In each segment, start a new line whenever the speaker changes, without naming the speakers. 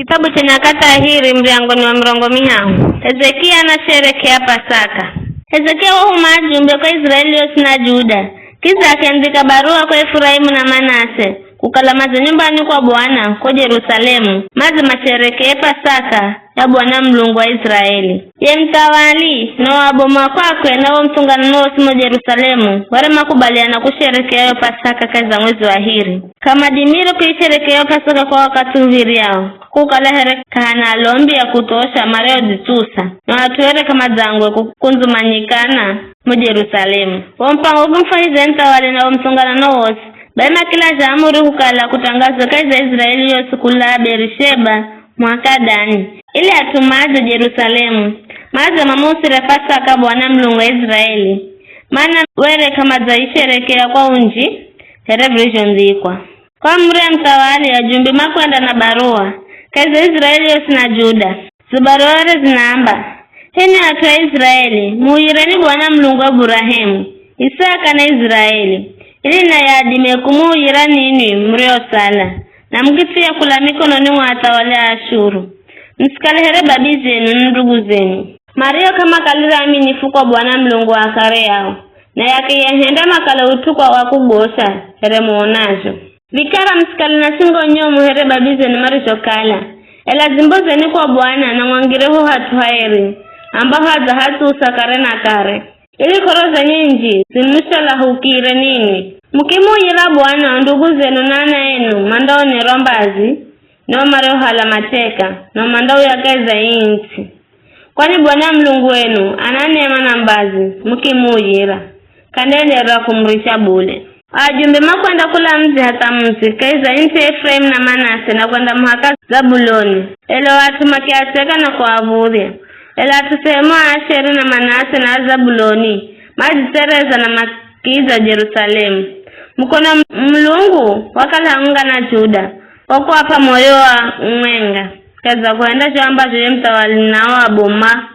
Kitabu cha Nyakati Ahiri mlangoni wa mrongo mihango. Hezekia anasherekea Pasaka. Hezekia wahuma ajumbe kwa Israeli yote na Juda. Kiza akiandika barua kwa Efraimu na Manase kukalamaza nyumbani kwa Bwana kwa Yerusalemu mazi masherekee Pasaka ya Bwana Mlungu wa Israeli. Ye mtawali na waboma kwakwe na wamtungana nao simo Yerusalemu wale makubaliana kusherekea yo Pasaka kaza mwezi wa Ahiri. Kama dimiro kuisherekea yo Pasaka kwa wakati uhiri yao kukalahere kahana lombi ya kutosha mareo ditusa na watuere kama zangwe kukunzumanyikana mu Yerusalemu. Wampango kumfaize mtawali na wamtungana nao wose baima kila jamuri hukala kutangaza kazi Israeli yose kula Berisheba mwakadani ili atumaze Yerusalemu maze mamusire Pasaka Bwana Mlungu wa Israeli maana were kama zaisherekea kwa unji television zikwa kwa mre mtawali ajumbi makwenda na barua kazi Israeli yose na Juda zibarore zinaamba hini watu wa Israeli muireni Bwana Mlungu wa Abrahamu Isaka na Israeli ili na yadime kumuira nini mreo sala na mkitia kula mikononi mwa watawala Ashuru msikalehere babi zenu ndugu zenu Mario kama kalira aminifu kwa Bwana Mlungu wa kare yao na yake yahenda makala utukwa wakugosha here muonajo vikara msikali na singo nyomu here babi zenu marichokala ela zimbo zenu kwa Bwana na mwangireho hatu haeri ambaho haza hatu usakare na kare ili koroza nyinji zinusha la hukire nini mukimu yila Bwana ndugu zenu nana enu mandao ni rombazi no mareo hala mateka no mandao ya geza inti kwani Bwana Mlungu wenu ananema na mbazi mukimu yila kandelera kumrisha bule ajumbe makwenda kula mzi hata mzi kaiza inti Efraim na Manase na kwenda mhaka Zabuloni elo watu makiateka na kuavuria ela tusema Asheri na Manase na Zabuloni maji tereza na makiza Yerusalemu mkono Mlungu wakalanga na Juda wako hapa moyo wa mwenga kaza kuenda shamba je mtawali nao aboma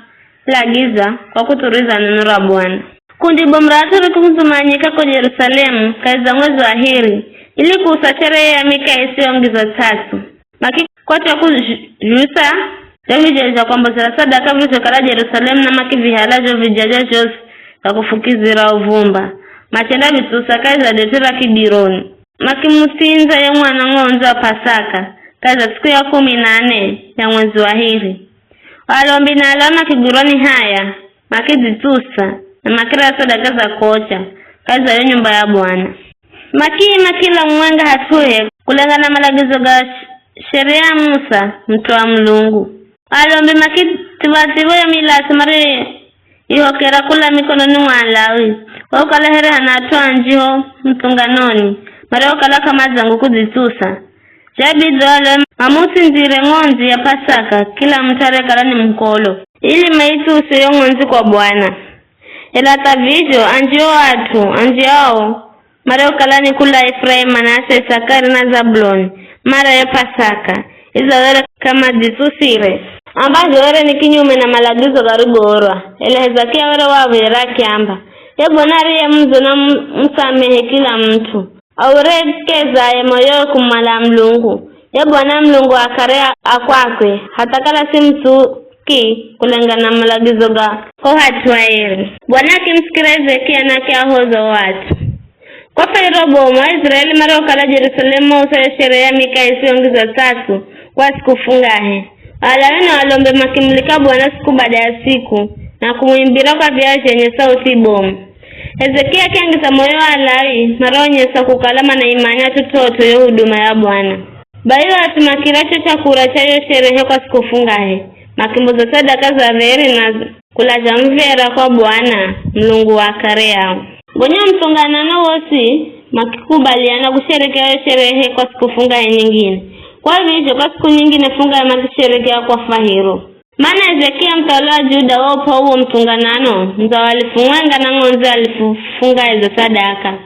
lagiza kwa kuturiza neno la Bwana kundi bomraturi kumzumanyika kwa Yerusalemu kaza mwezi wa Ahiri ili kusachere ya mika isiongezwa 3 maki kwa kujusa Davijeja kwamba sadaka vizo kala Yerusalemu na makivihalajo vijajajo kakufukizira uvumba matenda bitusa kaza detira kibironi makimutinza ya mwana ngonza Pasaka kaza siku ya 14 ya mwezi wa Ahiri walombi na alama kibironi haya makizitusa na makira sadaka za kocha kaza ya nyumba ya Bwana makila mwenga hatuye kulingana malagizo ga sheria Musa mtu wa Mlungu alombi makitiwativo ya milasi mare ihokera kula mikononi mwa Lawi wakalahere hanatoa njiho mtunganoni mare wakala kama zangu kuzitusa jabido wale mamuti nzire ngonzi ya Pasaka kila mtare kalani mkolo ili maitu usiyo ngonzi kwa Bwana ela tavijo anjio watu anjiao mare wakalani kula Efraim Manase Isakari na Zabuloni mara ya Pasaka izawere kama ditusire ambazo were ni kinyume na malagizo garugorwa ele Hezekia were wawera kiamba Bwana ya mzo na msamehe kila mtu aurekeza ya moyo kumala Mlungu Bwana Mlungu akarea akwakwe hata kala si mtu ki kulingana na malagizo ga kwa hatu waeri Bwana kimsikira Hezekia na kiahozo watu kwa Fairobo mwa Israeli mara wakala Yerusalemu usaya sherehe mika isiongezwa 3 kwa siku fungahe alawe na walombe makimulika Bwana siku baada ya siku na kumuimbira kwa viaje yenye sauti bomu Hezekia kiangisa moyo wa Lawi mara onyesa kukalama na imanya tutoto yo huduma ya Bwana bayo atumakiracho chakura chayo sherehe kwa siku fungahe makimboza sadaka za veri na kulaja mvera kwa Bwana Mlungu wa kare yao Gonya mtonganano wosi makikubaliana kusherekea sherehe kwa siku fungahe nyingine kwa hivyo kwa siku nyingine funga ya makisherekea kwa Fahiro maana Hezekia mtawala Juda wapo huo mtunganano mtawalifunga na ngonzi alifunga hizo sadaka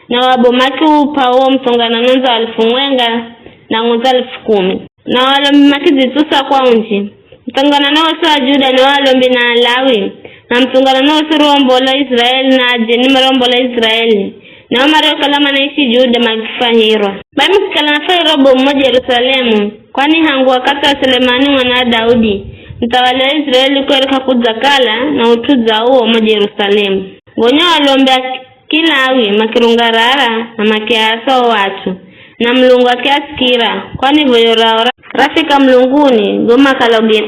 na wabomaki upa huo mtunganano mtawalifunga na ngonzi 10,000 na walombi makizitusa kwa unji mtunganano wa Juda na walombi na Lawi na mtunganano wa rombo la Israeli na ajeni marombo la Israeli na Omari kalama naishi Juda magifahirwa. Bami kikala nafahirwa bo mmoja Yerusalemu, kwani hangu wakati wa Sulemani mwana Daudi, mtawala wa Israeli kwereka kudzakala na utuza uo mmoja Yerusalemu. Gonya walombea kila awi makirungarara na makiasa wa watu, na mlungu akiasikira, kwani voyora rafika mlunguni goma kaloge